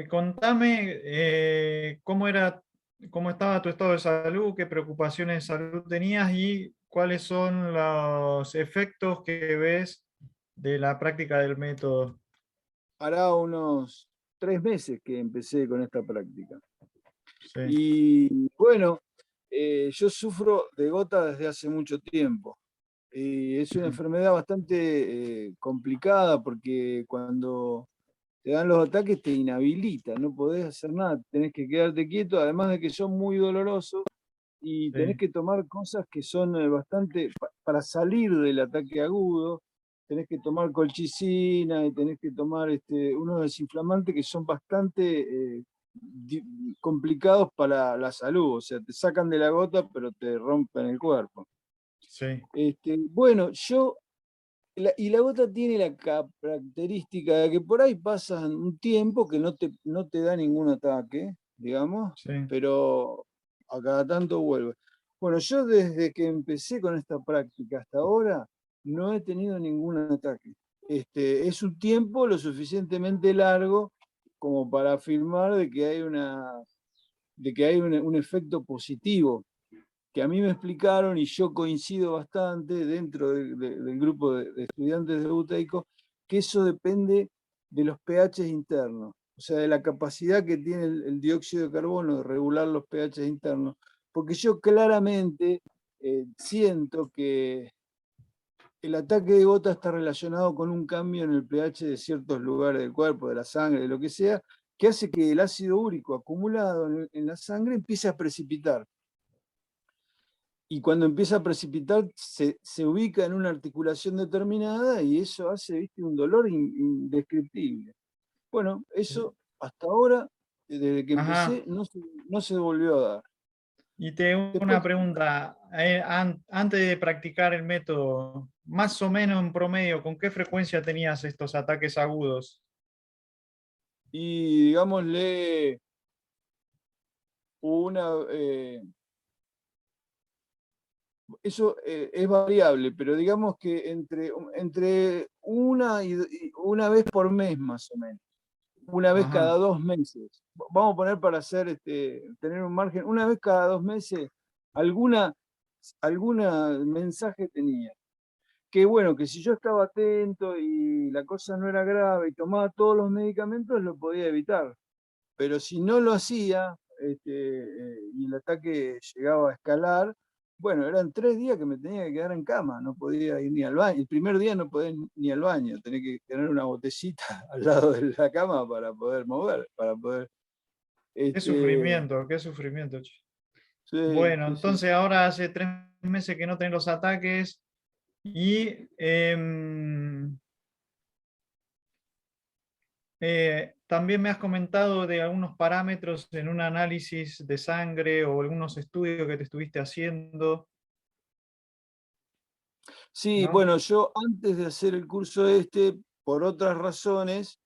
Contame cómo estaba tu estado de salud, qué preocupaciones de salud tenías y cuáles son los efectos que ves de la práctica del método. Hará unos 3 meses que empecé con esta práctica. Sí, Y bueno, yo sufro de gota desde hace mucho tiempo. Es una enfermedad bastante complicada porque cuando te dan los ataques te inhabilita, no podés hacer nada, tenés que quedarte quieto, además de que son muy dolorosos y tenés sí, que tomar cosas que son bastante, para salir del ataque agudo, tenés que tomar colchicina y tenés que tomar unos desinflamantes que son bastante complicados para la salud, o sea, te sacan de la gota pero te rompen el cuerpo. sí, Bueno, y la gota tiene la característica de que por ahí pasa un tiempo que no te da ningún ataque, digamos, sí. pero a cada tanto vuelve. Bueno, yo desde que empecé con esta práctica hasta ahora no he tenido ningún ataque. Es un tiempo lo suficientemente largo como para afirmar de que hay un efecto positivo que a mí me explicaron y yo coincido bastante dentro del grupo de estudiantes de Buteyko, que eso depende de los pH internos, o sea, de la capacidad que tiene el dióxido de carbono de regular los pH internos, porque yo claramente siento que el ataque de gota está relacionado con un cambio en el pH de ciertos lugares del cuerpo, de la sangre, de lo que sea, que hace que el ácido úrico acumulado en la sangre empiece a precipitar. Y cuando empieza a precipitar se ubica en una articulación determinada y eso hace, ¿viste?, un dolor indescriptible. Bueno, eso hasta ahora, desde que Ajá. empecé, no se volvió a dar. Y te hago una Después, pregunta. Antes de practicar el método, más o menos en promedio, ¿con qué frecuencia tenías estos ataques agudos? y digámosle, una, eso es variable, pero digamos que entre una vez por mes más o menos. Una vez cada Ajá, 2 meses. Vamos a poner para tener un margen, una vez cada 2 meses, alguna, alguna mensaje tenía. Que bueno, que si yo estaba atento y la cosa no era grave y tomaba todos los medicamentos, lo podía evitar. Pero si no lo hacía, y el ataque llegaba a escalar, bueno, eran 3 días que me tenía que quedar en cama, no podía ir ni al baño. El primer día no podía ni al baño, tenía que tener una botecita al lado de la cama para poder mover, para poder. Este, qué sufrimiento, che. sí, Bueno, sí, sí. entonces ahora hace 3 meses que no tenés los ataques y también me has comentado de algunos parámetros en un análisis de sangre o algunos estudios que te estuviste haciendo, Sí, ¿no? bueno, yo antes de hacer el curso por otras razones,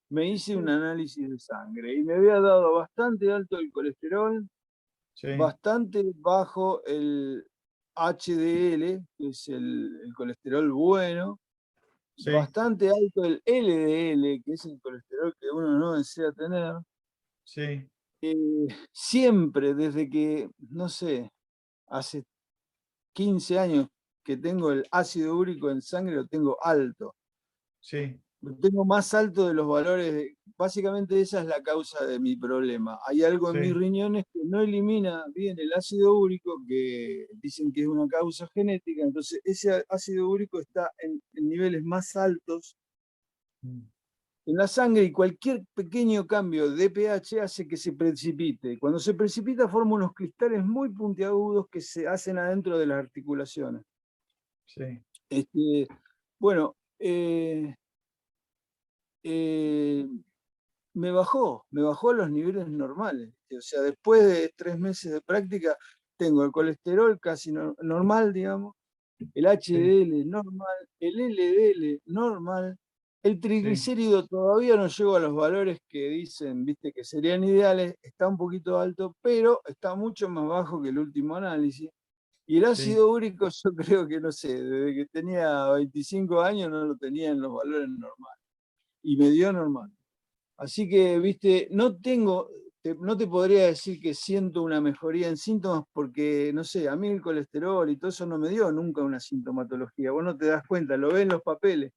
me hice un análisis de sangre y me había dado bastante alto el colesterol, Sí, bastante bajo el HDL, que es el colesterol bueno, sí, bastante alto el LDL, que es el colesterol que uno no desea tener. sí, Siempre, desde que, no sé, hace 15 años que tengo el ácido úrico en sangre, lo tengo alto. sí, Lo tengo más alto de los valores. Básicamente esa es la causa de mi problema. Hay algo en mis sí, riñones que no elimina bien el ácido úrico, que dicen que es una causa genética. Entonces ese ácido úrico está en niveles más altos mm, en la sangre y cualquier pequeño cambio de pH hace que se precipite. Cuando se precipita forma unos cristales muy puntiagudos que se hacen adentro de las articulaciones. sí, Este, bueno, eh, me bajó a los niveles normales. O sea, después de 3 meses de práctica, tengo el colesterol casi normal, digamos, el sí, HDL normal, el LDL normal, el sí, triglicérido todavía no llego a los valores que dicen, viste, que serían ideales, está un poquito alto, pero está mucho más bajo que el último análisis. Y el sí. ácido úrico, yo creo que no sé, desde que tenía 25 años no lo tenía en los valores normales. Y me dio normal. Así que, viste, no te podría decir que siento una mejoría en síntomas porque, no sé, a mí el colesterol y todo eso no me dio nunca una sintomatología. Vos no te das cuenta, lo ves en los papeles.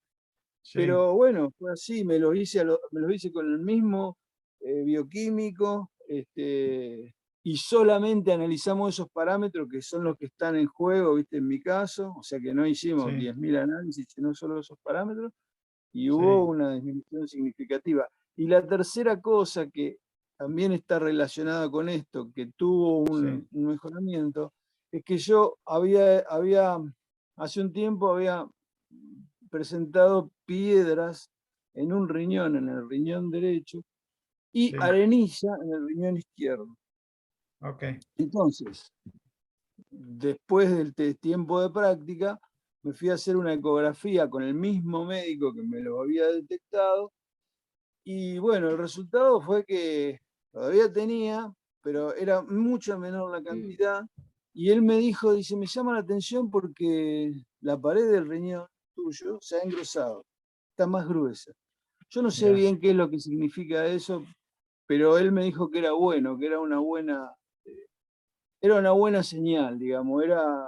Sí, Pero bueno, fue así, me los hice con el mismo bioquímico, y solamente analizamos esos parámetros que son los que están en juego, ¿viste? En mi caso, o sea que no hicimos sí, 10.000 análisis, sino solo esos parámetros, y hubo sí, una disminución significativa. Y la tercera cosa que también está relacionada con esto, que tuvo sí, un mejoramiento, es que yo hace un tiempo había presentado piedras en un riñón, en el riñón derecho, y sí, arenilla en el riñón izquierdo. ok, Entonces, después del tiempo de práctica, me fui a hacer una ecografía con el mismo médico que me lo había detectado. Y bueno, el resultado fue que todavía tenía, pero era mucho menor la cantidad. Y él me dijo, dice, me llama la atención porque la pared del riñón tuyo se ha engrosado, está más gruesa. Yo no sé ya. bien qué es lo que significa eso, pero él me dijo que era bueno, que era una buena señal, digamos, era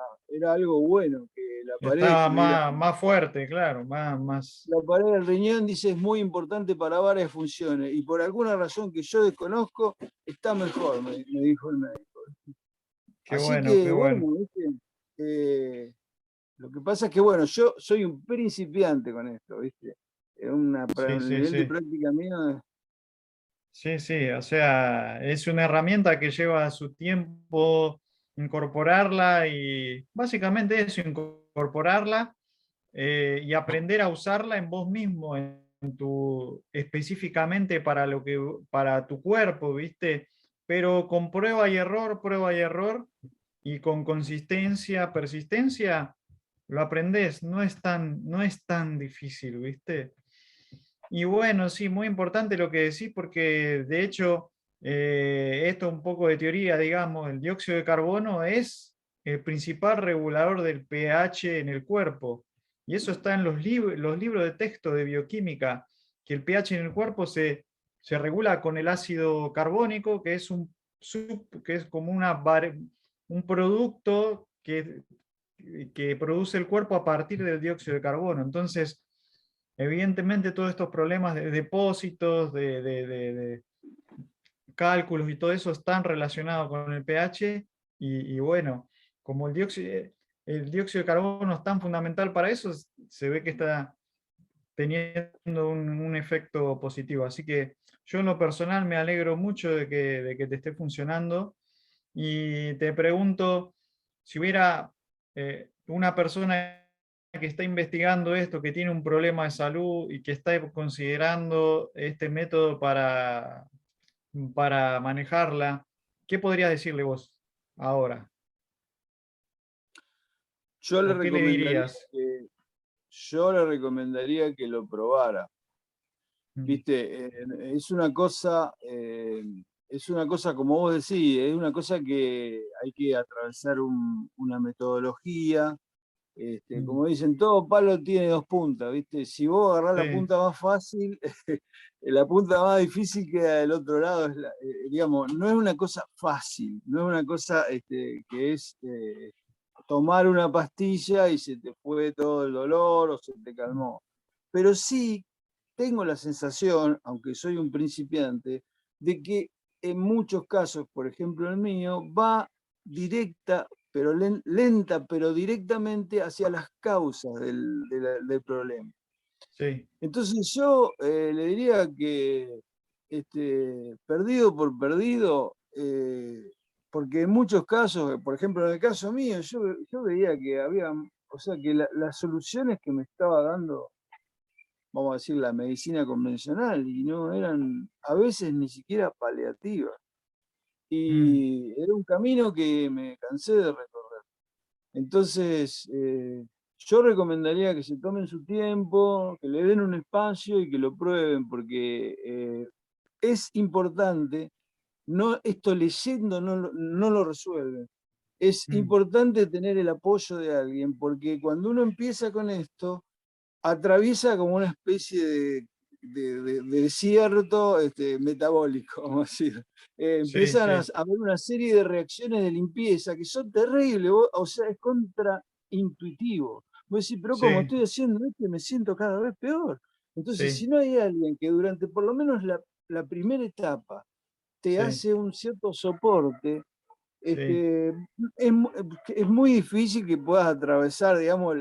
algo bueno, que la pared Estaba estuviera. más fuerte, claro, más. La pared del riñón, dice, es muy importante para varias funciones y por alguna razón que yo desconozco, está mejor, me dijo el médico. Qué Así bueno, qué que, bueno. bueno, ¿viste? Lo que pasa es que, bueno, yo soy un principiante con esto, ¿viste? Sí, El sí, nivel de sí. práctica mío, Sí, sí, o sea, es una herramienta que lleva su tiempo incorporarla y básicamente eso, incorporarla y aprender a usarla en vos mismo, en tu, específicamente para lo que, para tu cuerpo, ¿viste? Pero con prueba y error, y con consistencia, persistencia, lo aprendés. No es tan difícil, ¿viste? Y bueno, sí, muy importante lo que decís, porque de hecho, esto es un poco de teoría, digamos, el dióxido de carbono es el principal regulador del pH en el cuerpo. Y eso está en los libros de texto de bioquímica, que el pH en el cuerpo se regula con el ácido carbónico, que es que es como un producto que produce el cuerpo a partir del dióxido de carbono. Entonces, evidentemente todos estos problemas de depósitos, de cálculos y todo eso están relacionados con el pH y bueno, como el dióxido de carbono es tan fundamental para eso, se ve que está teniendo un efecto positivo. Así que yo en lo personal me alegro mucho de que te esté funcionando y te pregunto si hubiera una persona que está investigando esto, que tiene un problema de salud y que está considerando este método para manejarla, ¿qué podrías decirle vos ahora? yo le ¿O qué le recomendaría dirías? que, yo le recomendaría que lo probara. Mm, Viste, es una cosa, como vos decís, es una cosa que hay que atravesar una metodología. mm, Como dicen, todo palo tiene dos puntas, ¿viste? Si vos agarrás la sí, punta más fácil, la punta más difícil queda del otro lado. Digamos, no es una cosa fácil, no es una cosa que es tomar una pastilla y se te fue todo el dolor o se te calmó. Pero sí tengo la sensación, aunque soy un principiante, de que en muchos casos, por ejemplo el mío, va directa, pero lenta, pero directamente hacia las causas del problema. sí, Entonces yo le diría que perdido por perdido, porque en muchos casos, por ejemplo en el caso mío, yo veía que había, o sea, que las soluciones que me estaba dando, vamos a decir, la medicina convencional, y no eran a veces ni siquiera paliativas. mm, Y era un camino que me cansé de recorrer. Entonces, yo recomendaría que se tomen su tiempo, que le den un espacio y que lo prueben, porque es importante, no, esto leyendo no lo resuelve. Es mm, importante tener el apoyo de alguien, porque cuando uno empieza con esto, atraviesa como una especie de desierto metabólico, vamos a decir. Sí, Empiezan sí, a haber una serie de reacciones de limpieza que son terribles, o sea, es contraintuitivo. Vos decís, pero como sí, estoy haciendo esto, me siento cada vez peor. Entonces, sí, si no hay alguien que durante por lo menos la primera etapa te sí, hace un cierto soporte, sí, es muy difícil que puedas atravesar, digamos,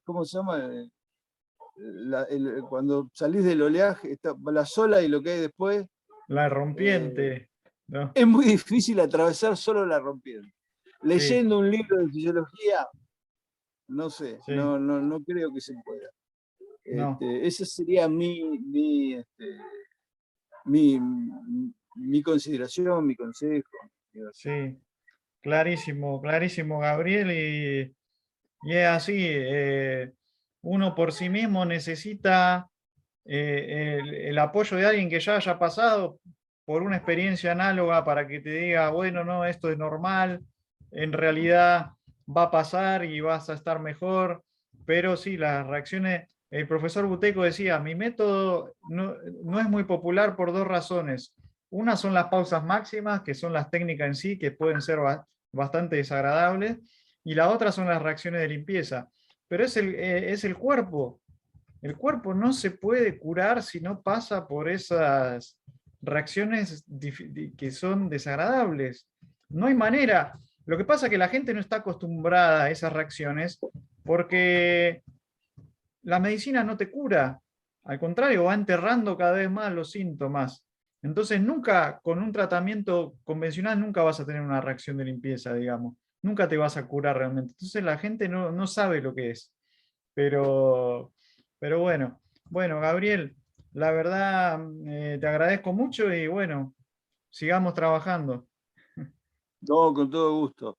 ¿cómo se llama? Cuando salís del oleaje, la sola y lo que hay después, la eh, rompiente, ¿no? es muy difícil atravesar solo la rompiente. Sí, Leyendo un libro de fisiología, no sé, sí, no creo que se pueda. no, Esa sería mi, mi consideración, mi consejo. sí, clarísimo, clarísimo, Gabriel, y es así, uno por sí mismo necesita el apoyo de alguien que ya haya pasado por una experiencia análoga para que te diga, bueno, no, esto es normal, en realidad va a pasar y vas a estar mejor, pero sí, las reacciones, el profesor Buteco decía, mi método no es muy popular por dos razones. Una son las pausas máximas, que son las técnicas en sí, que pueden ser bastante desagradables, y la otra son las reacciones de limpieza. Pero es el cuerpo. El cuerpo no se puede curar si no pasa por esas reacciones que son desagradables. No hay manera. Lo que pasa es que la gente no está acostumbrada a esas reacciones porque la medicina no te cura. Al contrario, va enterrando cada vez más los síntomas. Entonces, nunca, con un tratamiento convencional, nunca vas a tener una reacción de limpieza, digamos. Nunca te vas a curar realmente. Entonces, la gente no sabe lo que es. Pero, pero bueno, bueno, Gabriel, la verdad te agradezco mucho y bueno, sigamos trabajando. No, con todo gusto.